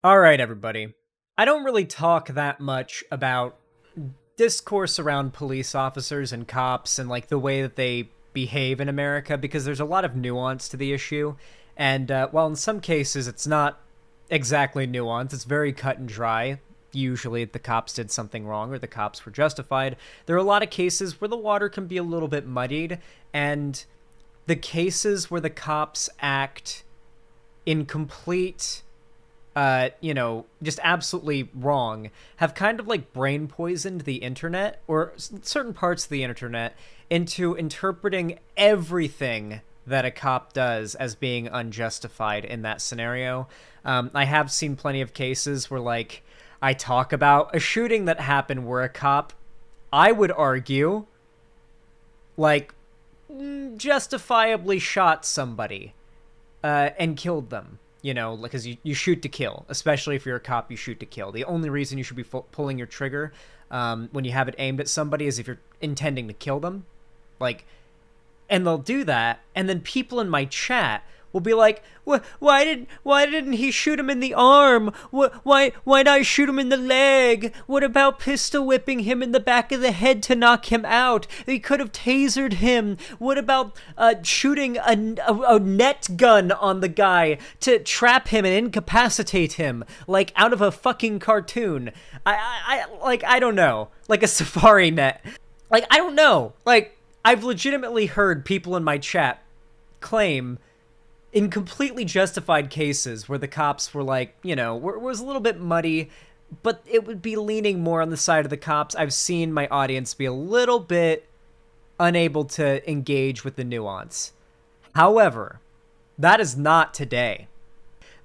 Alright, everybody. I don't really talk that much about discourse around police officers and cops and, like, the way that they behave in America because there's a lot of nuance to the issue. And while in some cases it's not exactly nuanced, it's very cut and dry. Usually the cops did something wrong or the cops were justified. There are a lot of cases where the water can be a little bit muddied, and the cases where the cops act in complete just absolutely wrong, have kind of like brain poisoned the internet or certain parts of the internet into interpreting everything that a cop does as being unjustified in that scenario. I have seen plenty of cases where, like, I talk about a shooting that happened where a cop, I would argue, like, justifiably shot somebody and killed them. You know, because you shoot to kill. Especially if you're a cop, you shoot to kill. The only reason you should be pulling your trigger when you have it aimed at somebody is if you're intending to kill them. Like, and they'll do that, and then people in my chat will be like, why didn't he shoot him in the arm? Why not shoot him in the leg? What about pistol whipping him in the back of the head to knock him out? He could have tasered him. What about shooting a net gun on the guy to trap him and incapacitate him, like out of a fucking cartoon? I don't know, like a safari net. Like, I don't know. Like, I've legitimately heard people in my chat claim in completely justified cases where the cops were like, you know, was a little bit muddy, but it would be leaning more on the side of the cops. I've seen my audience be a little bit unable to engage with the nuance. However, that is not today.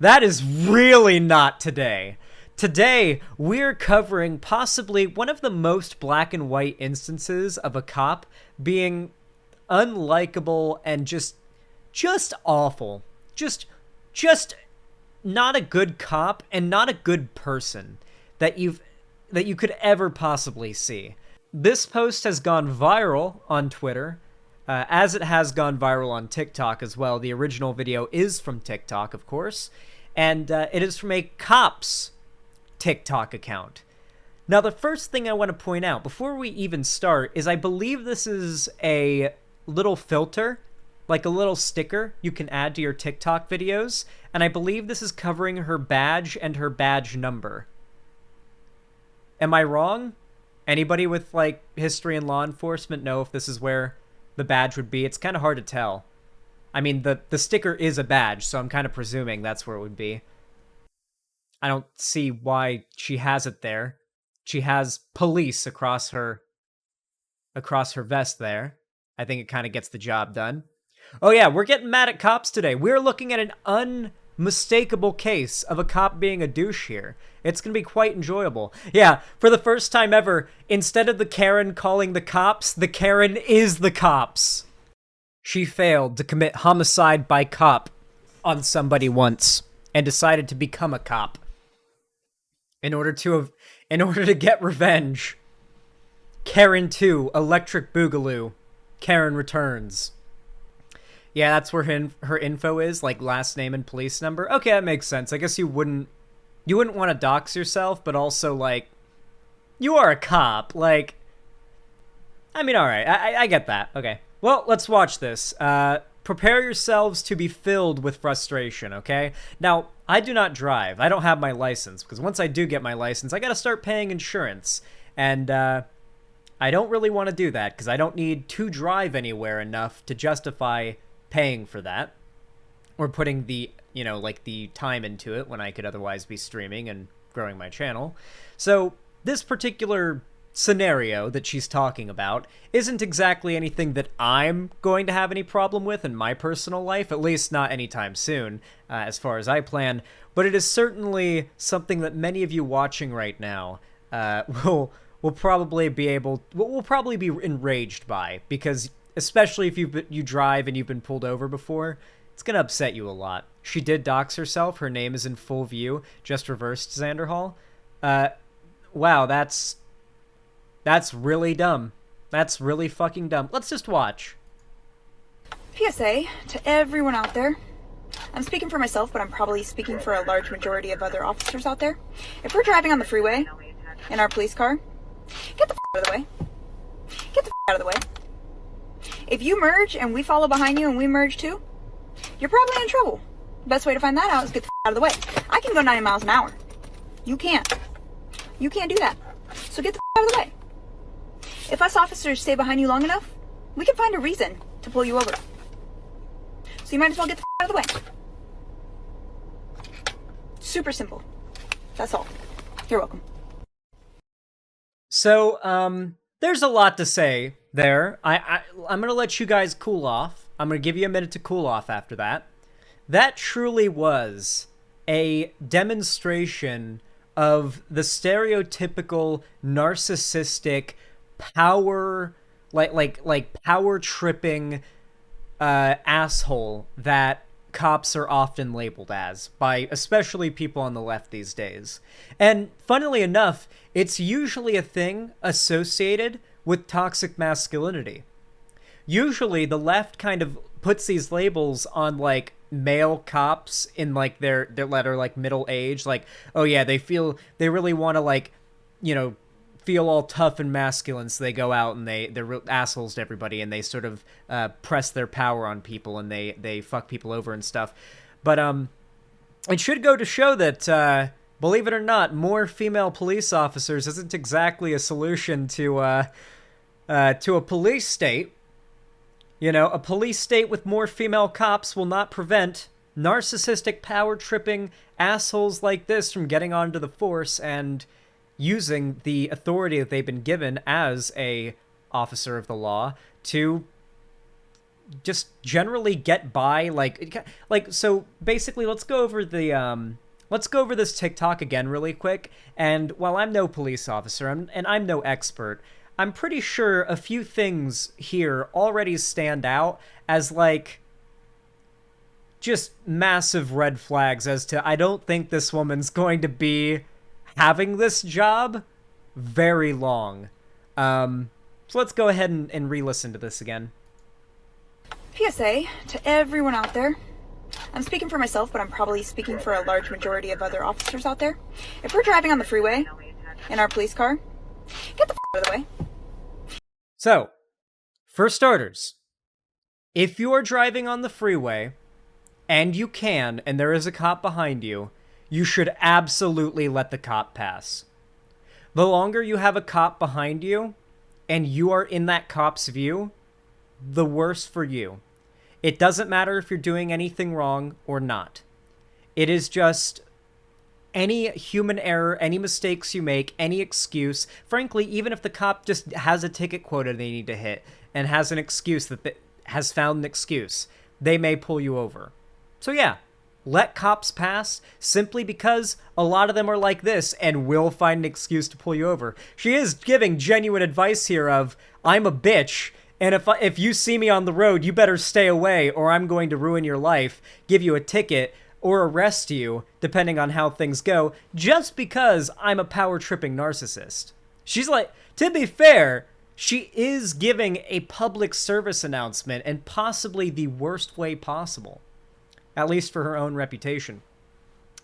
That is really not today. Today, we're covering possibly one of the most black and white instances of a cop being unlikable and just awful. Just not a good cop and not a good person that you could ever possibly see. This post has gone viral on Twitter, as it has gone viral on TikTok as well. The original video is from TikTok, of course, and it is from a cop's TikTok account. Now, the first thing I want to point out before we even start is I believe this is a little filter, like a little sticker you can add to your TikTok videos, and I believe this is covering her badge and her badge number. Am I wrong? Anybody with, like, history in law enforcement know if this is where the badge would be? It's kind of hard to tell. I mean, the sticker is a badge, so I'm kind of presuming that's where it would be. I don't see why she has it there. She has police across her vest there. I think it kind of gets the job done. Oh yeah, we're getting mad at cops today. We're looking at an unmistakable case of a cop being a douche here. It's going to be quite enjoyable. Yeah, for the first time ever, instead of the Karen calling the cops, the Karen is the cops. She failed to commit homicide by cop on somebody once and decided to become a cop in order to get revenge. Karen 2, Electric Boogaloo. Karen returns. Yeah, that's where her info is, like last name and police number. Okay, that makes sense. I guess you wouldn't want to dox yourself, but also, like, you are a cop. Like, I mean, all right, I get that. Okay, well, let's watch this. Prepare yourselves to be filled with frustration, okay? Now, I do not drive. I don't have my license, because once I do get my license, I gotta start paying insurance. And, I don't really want to do that, because I don't need to drive anywhere enough to justify paying for that. Or putting the, like, the time into it when I could otherwise be streaming and growing my channel. So, this particular scenario that she's talking about isn't exactly anything that I'm going to have any problem with in my personal life, at least not anytime soon, as far as I plan, but it is certainly something that many of you watching right now will probably be enraged by, because especially if you drive and you've been pulled over before, it's gonna upset you a lot. She did dox herself. Her name is in full view, just reversed Xander Hall. Wow, that's really dumb. That's really fucking dumb. Let's just watch. PSA to everyone out there. I'm speaking for myself, but I'm probably speaking for a large majority of other officers out there. If we're driving on the freeway in our police car, get the out of the way. Get the out of the way. If you merge and we follow behind you and we merge too, you're probably in trouble. The best way to find that out is get the out of the way. I can go 90 miles an hour. You can't. You can't do that. So get the out of the way. If us officers stay behind you long enough, we can find a reason to pull you over. So you might as well get the out of the way. Super simple. That's all. You're welcome. So, there's a lot to say there. I'm going to let you guys cool off. I'm going to give you a minute to cool off after that. That truly was a demonstration of the stereotypical narcissistic power, like power tripping asshole that cops are often labeled as by especially people on the left these days. And funnily enough, it's usually a thing associated with toxic masculinity. Usually the left kind of puts these labels on like male cops in like their letter like middle age, like, oh yeah, they really want to like, you know, feel all tough and masculine, so they go out and they're real assholes to everybody, and they sort of press their power on people, and they fuck people over and stuff. But it should go to show that believe it or not, more female police officers isn't exactly a solution to a police state. You know, a police state with more female cops will not prevent narcissistic power-tripping assholes like this from getting onto the force and using the authority that they've been given as a officer of the law to just generally get by. Like so basically, let's go over this TikTok again really quick. And while I'm no police officer and I'm no expert, I'm pretty sure a few things here already stand out as like just massive red flags as to I don't think this woman's going to be having this job very long. So let's go ahead and re-listen to this again. PSA to everyone out there. I'm speaking for myself, but I'm probably speaking for a large majority of other officers out there. If we're driving on the freeway in our police car, get the out of the way. So, for starters, if you're driving on the freeway and you can, and there is a cop behind you, you should absolutely let the cop pass. The longer you have a cop behind you and you are in that cop's view, the worse for you. It doesn't matter if you're doing anything wrong or not. It is just any human error, any mistakes you make, any excuse. Frankly, even if the cop just has a ticket quota they need to hit and has an excuse has found an excuse, they may pull you over. So yeah, let cops pass simply because a lot of them are like this and will find an excuse to pull you over. She is giving genuine advice here of, I'm a bitch, and if you see me on the road, you better stay away or I'm going to ruin your life, give you a ticket, or arrest you, depending on how things go, just because I'm a power-tripping narcissist. She's like, to be fair, she is giving a public service announcement in possibly the worst way possible. At least for her own reputation.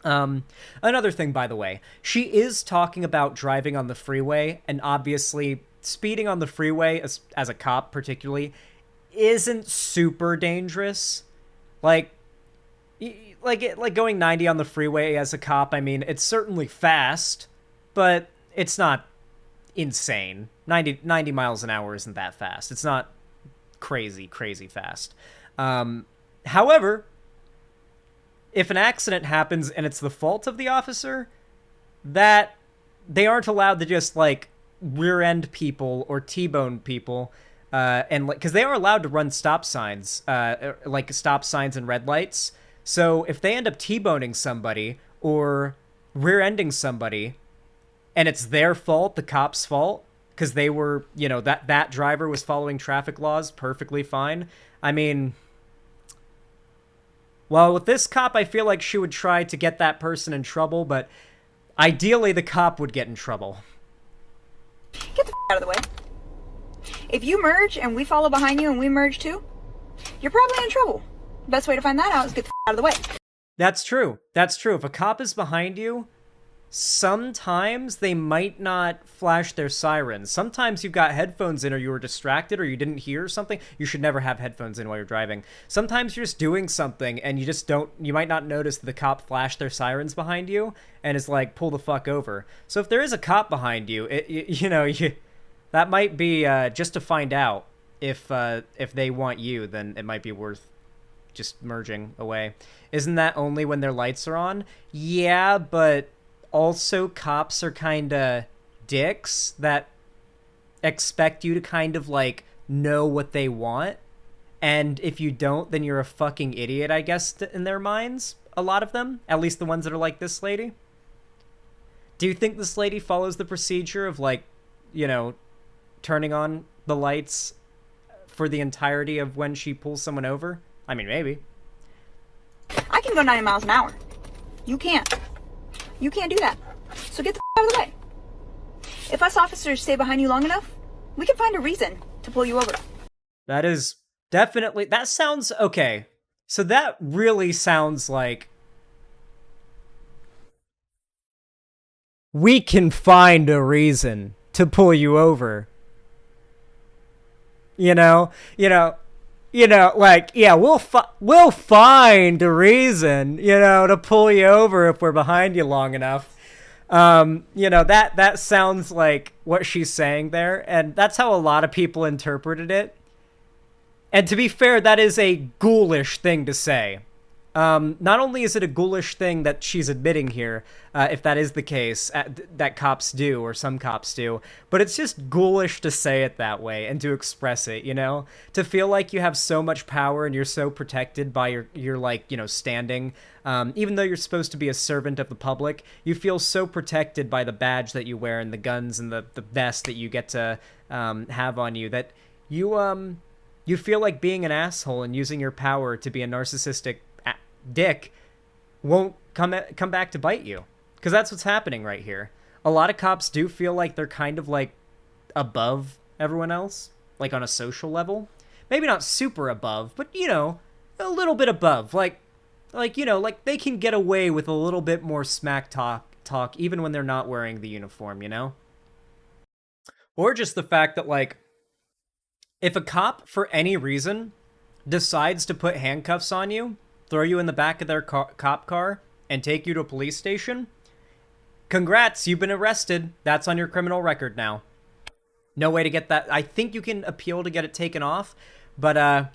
Another thing, by the way, she is talking about driving on the freeway, and obviously speeding on the freeway, as a cop particularly, isn't super dangerous. Like going 90 on the freeway as a cop, I mean, it's certainly fast, but it's not insane. 90 miles an hour isn't that fast. It's not crazy fast. However, if an accident happens and it's the fault of the officer, that they aren't allowed to just like rear-end people or T-bone people, and like, because they are allowed to run stop signs, like stop signs and red lights. So if they end up T-boning somebody or rear-ending somebody, and it's their fault, the cop's fault, because they were, you know, that driver was following traffic laws perfectly fine. I mean, well, with this cop, I feel like she would try to get that person in trouble, but ideally the cop would get in trouble. Get the out of the way. If you merge and we follow behind you and we merge too, you're probably in trouble. The best way to find that out is get the out of the way. That's true. That's true. If a cop is behind you, sometimes they might not flash their sirens. Sometimes you've got headphones in or you were distracted or you didn't hear something. You should never have headphones in while you're driving. Sometimes you're just doing something and you might not notice the cop flash their sirens behind you and is like, pull the fuck over. So if there is a cop behind you, that might be just to find out if they want you, then it might be worth just merging away. Isn't that only when their lights are on? Yeah, but also cops are kind of dicks that expect you to kind of like know what they want, and if you don't, then you're a fucking idiot, I guess, in their minds. A lot of them, at least the ones that are like this lady. Do you think this lady follows the procedure of like, turning on the lights for the entirety of when she pulls someone over? I mean, maybe. I can go 90 miles an hour. You can't. You can't do that. So get the out of the way. If us officers stay behind you long enough, we can find a reason to pull you over. That is definitely... That sounds... Okay. So that really sounds like... We can find a reason to pull you over. Like, yeah, we'll find a reason, to pull you over if we're behind you long enough. That sounds like what she's saying there, and that's how a lot of people interpreted it. And to be fair, that is a ghoulish thing to say. Not only is it a ghoulish thing that she's admitting here, if that is the case, that cops do, or some cops do, but it's just ghoulish to say it that way and to express it, To feel like you have so much power and you're so protected by your like, standing, even though you're supposed to be a servant of the public, you feel so protected by the badge that you wear and the guns and the vest that you get to have on you that you feel like being an asshole and using your power to be a narcissistic dick won't come back to bite you, because that's what's happening right here. A lot of cops do feel like they're kind of like above everyone else, like on a social level. Maybe not super above, but a little bit above. Like they can get away with a little bit more smack talk even when they're not wearing the uniform, Or just the fact that like if a cop for any reason decides to put handcuffs on you, throw you in the back of their cop car, and take you to a police station, congrats, you've been arrested. That's on your criminal record now. No way to get that. I think you can appeal to get it taken off, but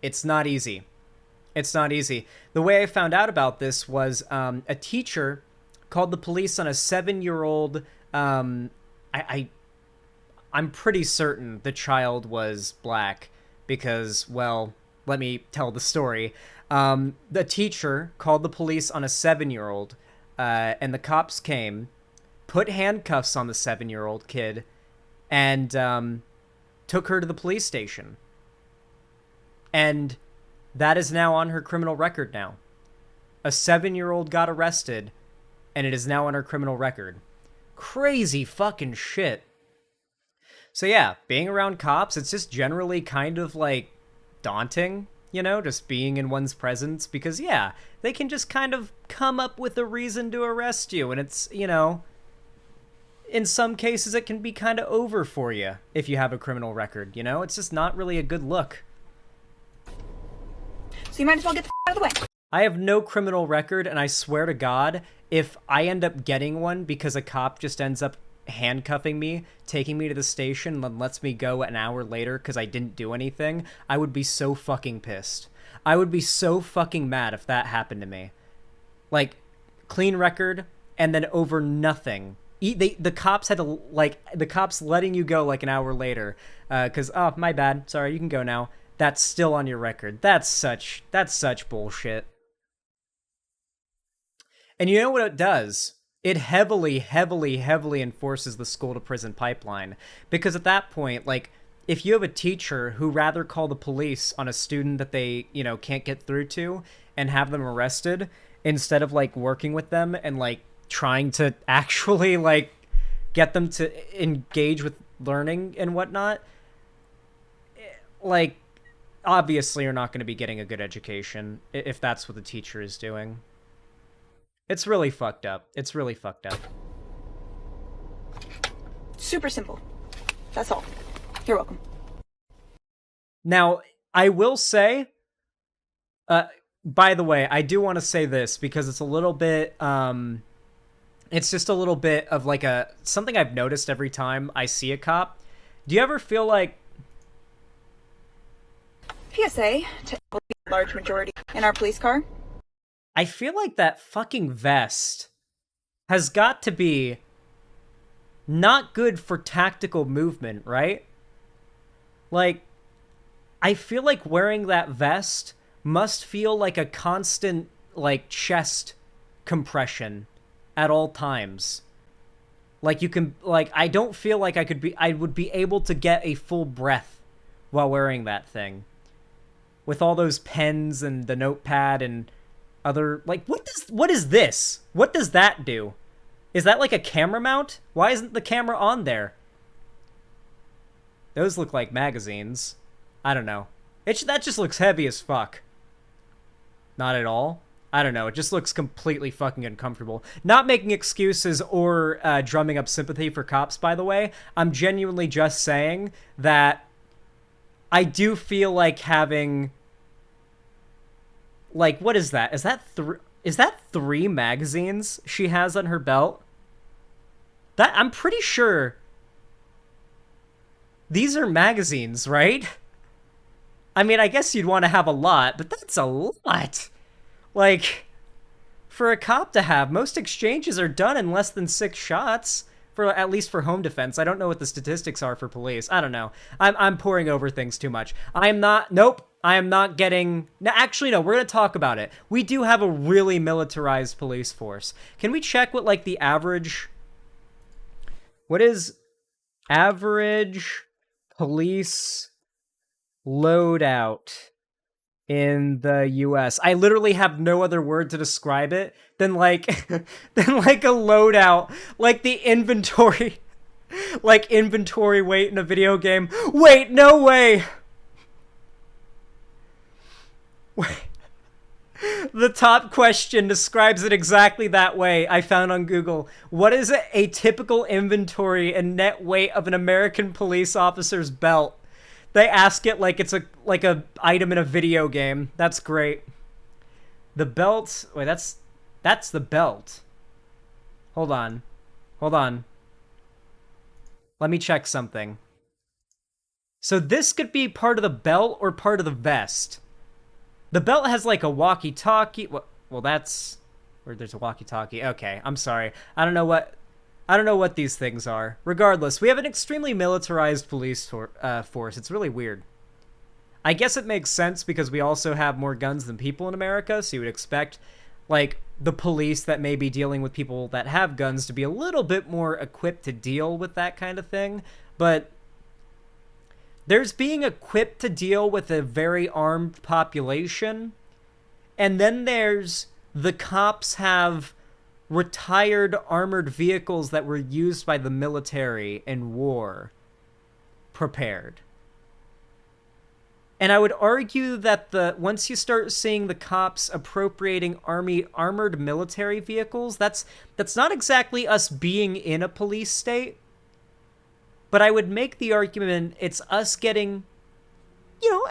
it's not easy. It's not easy. The way I found out about this was a teacher called the police on a 7-year-old... I'm pretty certain the child was black because, well, let me tell the story. The teacher called the police on a 7-year-old, and the cops came, put handcuffs on the 7-year-old kid, and took her to the police station. And that is now on her criminal record now. A 7-year-old got arrested, and it is now on her criminal record. Crazy fucking shit. So yeah, being around cops, it's just generally kind of like daunting. Just being in one's presence, because, yeah, they can just kind of come up with a reason to arrest you, and it's, in some cases it can be kind of over for you if you have a criminal record, It's just not really a good look. So you might as well get the out of the way. I have no criminal record, and I swear to God, if I end up getting one because a cop just ends up handcuffing me, taking me to the station, and then lets me go an hour later because I didn't do anything, I would be so fucking pissed. I would be so fucking mad if that happened to me. Like, clean record, and then over nothing. The cops had to, like, the cops letting you go like an hour later, because, oh, my bad, sorry, you can go now. That's still on your record. That's such bullshit. And you know what it does? It heavily, heavily, heavily enforces the school-to-prison pipeline. Because at that point, like, if you have a teacher who rather call the police on a student that they, can't get through to and have them arrested, instead of, like, working with them and, like, trying to actually, like, get them to engage with learning and whatnot, like, obviously are not going to be getting a good education if that's what the teacher is doing. It's really fucked up. It's really fucked up. Super simple. That's all. You're welcome. Now, I will say, by the way, I do want to say this because it's a little bit, it's just a little bit of like something I've noticed every time I see a cop. Do you ever feel like... PSA to a large majority in our police car. I feel like that fucking vest has got to be not good for tactical movement, right? Like, I feel like wearing that vest must feel like a constant, like, chest compression at all times. Like, you can, like, I don't feel like I would be able to get a full breath while wearing that thing. With all those pens and the notepad and other, like, what is this? What does that do? Is that like a camera mount? Why isn't the camera on there? Those look like magazines. I don't know. That just looks heavy as fuck. Not at all. I don't know. It just looks completely fucking uncomfortable. Not making excuses or drumming up sympathy for cops, by the way. I'm genuinely just saying that I do feel like having... Like, what is that? Is that three magazines she has on her belt? I'm pretty sure these are magazines, right? I mean, I guess you'd want to have a lot, but that's a lot. Like, for a cop to have, most exchanges are done in less than 6 shots. At least for home defense. I don't know what the statistics are for police. I don't know. I'm pouring over things too much. Nope. I am not getting... No, actually, no. We're going to talk about it. We do have a really militarized police force. Can we check what, like, the average... What is average police loadout in the US? I literally have no other word to describe it than like a loadout, like the inventory, like inventory weight in a video game. Wait, no way. Wait. The top question describes it exactly that way. I found on Google. What is a typical inventory and net weight of an American police officer's belt? They ask it like it's a item in a video game. That's great. The belt. Wait, that's the belt. Hold on. Let me check something. So this could be part of the belt or part of the vest. The belt has like a walkie-talkie. Well, that's where there's a walkie-talkie. Okay, I'm sorry. I don't know what these things are. Regardless, we have an extremely militarized police force. It's really weird. I guess it makes sense because we also have more guns than people in America, so you would expect, like, the police that may be dealing with people that have guns to be a little bit more equipped to deal with that kind of thing. But there's being equipped to deal with a very armed population, and then there's the cops have retired armored vehicles that were used by the military in war prepared. And I would argue that once you start seeing the cops appropriating armored military vehicles, that's not exactly us being in a police state. But I would make the argument it's us getting,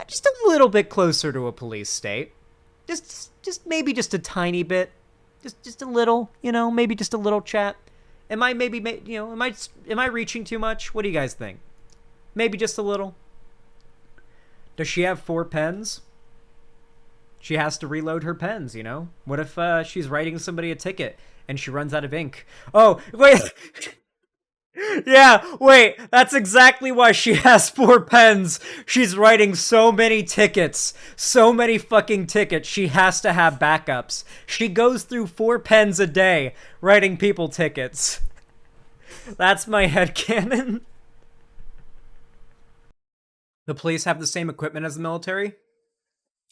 just a little bit closer to a police state. Just maybe just a tiny bit. Just a little, maybe just a little chat. Am I reaching too much? What do you guys think? Maybe just a little. Does she have 4 pens? She has to reload her pens, What if she's writing somebody a ticket and she runs out of ink? Oh, wait. Yeah, wait, that's exactly why she has 4 pens. She's writing so many tickets. So many fucking tickets. She has to have backups. She goes through 4 pens a day writing people tickets. That's my headcanon. The police have the same equipment as the military?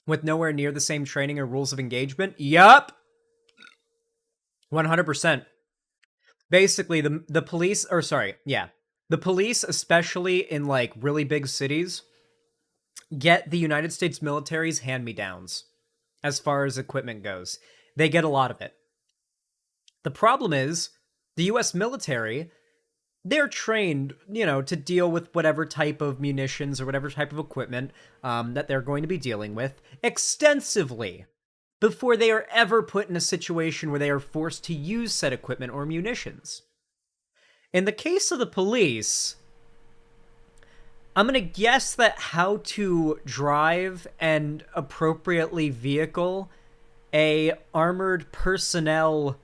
With nowhere near the same training or rules of engagement? Yup! 100%. Basically, the police, the police, especially in, like, really big cities, get the United States military's hand-me-downs as far as equipment goes. They get a lot of it. The problem is, the US military, they're trained, to deal with whatever type of munitions or whatever type of equipment that they're going to be dealing with extensively before they are ever put in a situation where they are forced to use said equipment or munitions. In the case of the police, I'm going to guess that how to drive and appropriately vehicle a armored personnel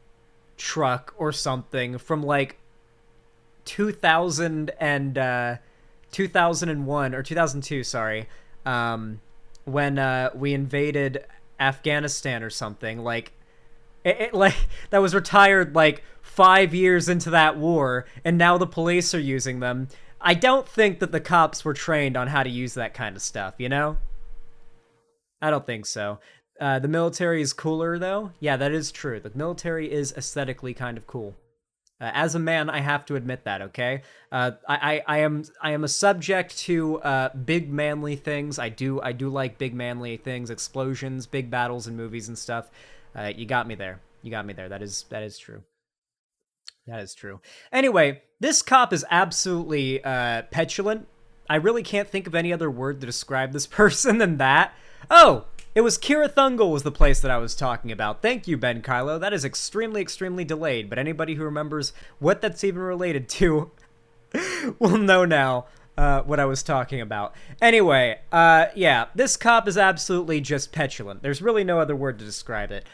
truck or something from like 2001 or 2002, sorry, when we invaded Afghanistan or something, like like that was retired like 5 years into that war, and now the police are using them. I don't think that the cops were trained on how to use that kind of stuff, I don't think so. The military is cooler, though. Yeah, that is true. The military is aesthetically kind of cool. As a man, I have to admit that. Okay, I am a subject to big manly things. I do like big manly things, explosions, big battles in movies and stuff. You got me there. That is true. That is true. Anyway, this cop is absolutely petulant. I really can't think of any other word to describe this person than that. Oh, it was Kira Thungle was the place that I was talking about. Thank you, Ben Kylo. That is extremely, extremely delayed, but anybody who remembers what that's even related to will know now what I was talking about. Anyway, yeah, this cop is absolutely just petulant. There's really no other word to describe it.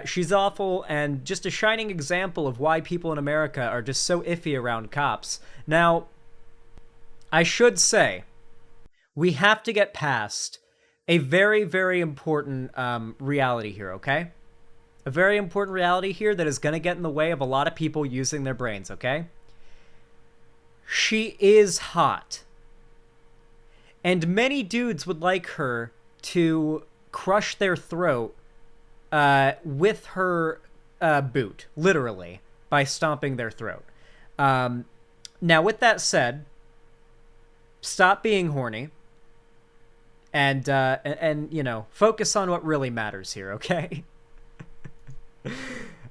She's awful and just a shining example of why people in America are just so iffy around cops. Now, I should say, we have to get past a very, very important reality here, okay? A very important reality here that is going to get in the way of a lot of people using their brains, okay? She is hot. And many dudes would like her to crush their throat with her boot, literally, by stomping their throat. Now, with that said, stop being horny. And focus on what really matters here, okay?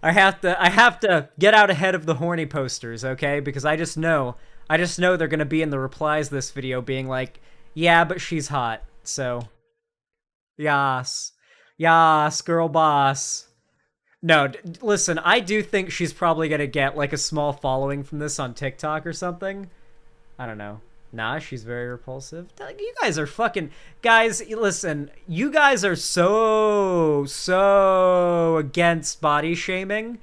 I have to get out ahead of the horny posters, okay? Because I just know they're gonna be in the replies to this video being like, yeah, but she's hot, so yas, girl boss. No, listen, I do think she's probably gonna get like a small following from this on TikTok or something. I don't know. Nah, she's very repulsive. You guys are fucking... Guys, listen. You guys are so against body shaming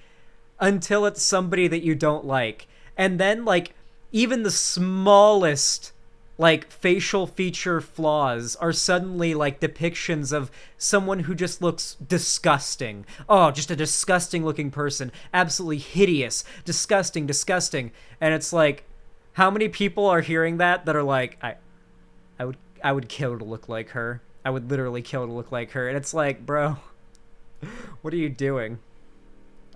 until it's somebody that you don't like. And then, like, even the smallest, like, facial feature flaws are suddenly, like, depictions of someone who just looks disgusting. Oh, just a disgusting-looking person. Absolutely hideous. Disgusting. And it's like... How many people are hearing that are like, I would kill to look like her. I would literally kill to look like her. And it's like, bro, what are you doing?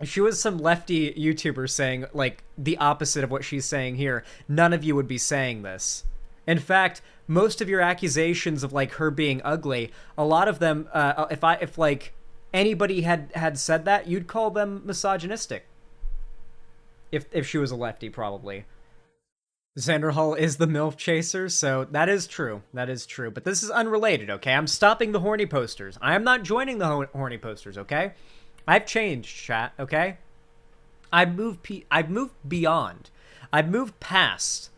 She was some lefty YouTuber saying, like, the opposite of what she's saying here. None of you would be saying this. In fact, most of your accusations of, like, her being ugly, a lot of them, if like, anybody had said that, you'd call them misogynistic. If she was a lefty, probably. Xander Hall is the MILF chaser, so that is true. But this is unrelated, okay? I'm stopping the horny posters. I am not joining the horny posters, okay? I've changed, chat, okay? I've moved beyond. I've moved past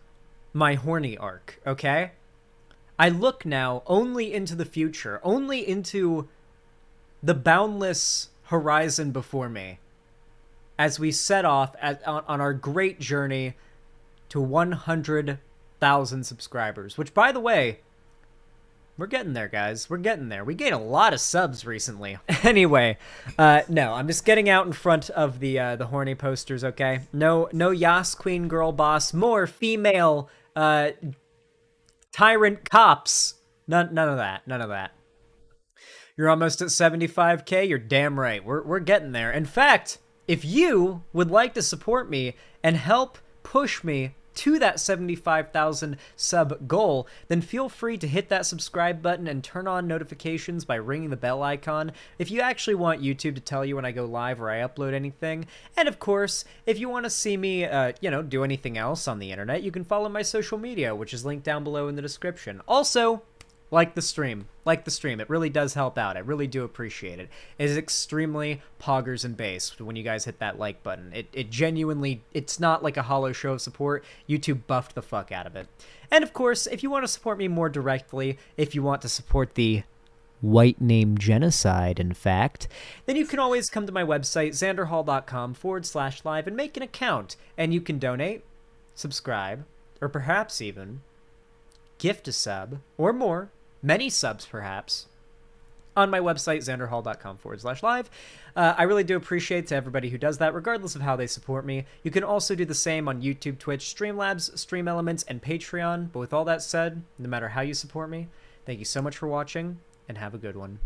my horny arc, okay? I look now only into the future, only into the boundless horizon before me as we set off on our great journey to 100,000 subscribers, which, by the way, we're getting there, guys. We're getting there. We gained a lot of subs recently. Anyway, no, I'm just getting out in front of the horny posters, okay? No Yas Queen Girl Boss, more female tyrant cops. None of that. You're almost at 75K. You're damn right. We're getting there. In fact, if you would like to support me and help push me to that 75,000 sub goal, then feel free to hit that subscribe button and turn on notifications by ringing the bell icon if you actually want YouTube to tell you when I go live or I upload anything. And of course, if you want to see me, do anything else on the internet, you can follow my social media, which is linked down below in the description. Also, like the stream. It really does help out. I really do appreciate it. It is extremely poggers and bass when you guys hit that like button. It genuinely, it's not like a hollow show of support. YouTube buffed the fuck out of it. And of course, if you want to support me more directly, if you want to support the white name genocide, in fact, then you can always come to my website, xanderhall.com/live, and make an account. And you can donate, subscribe, or perhaps even gift a sub, or more, many subs perhaps, on my website, xanderhall.com/live. I really do appreciate to everybody who does that, regardless of how they support me. You can also do the same on YouTube, Twitch, Streamlabs, Stream Elements, and Patreon. But with all that said, no matter how you support me, thank you so much for watching, and have a good one.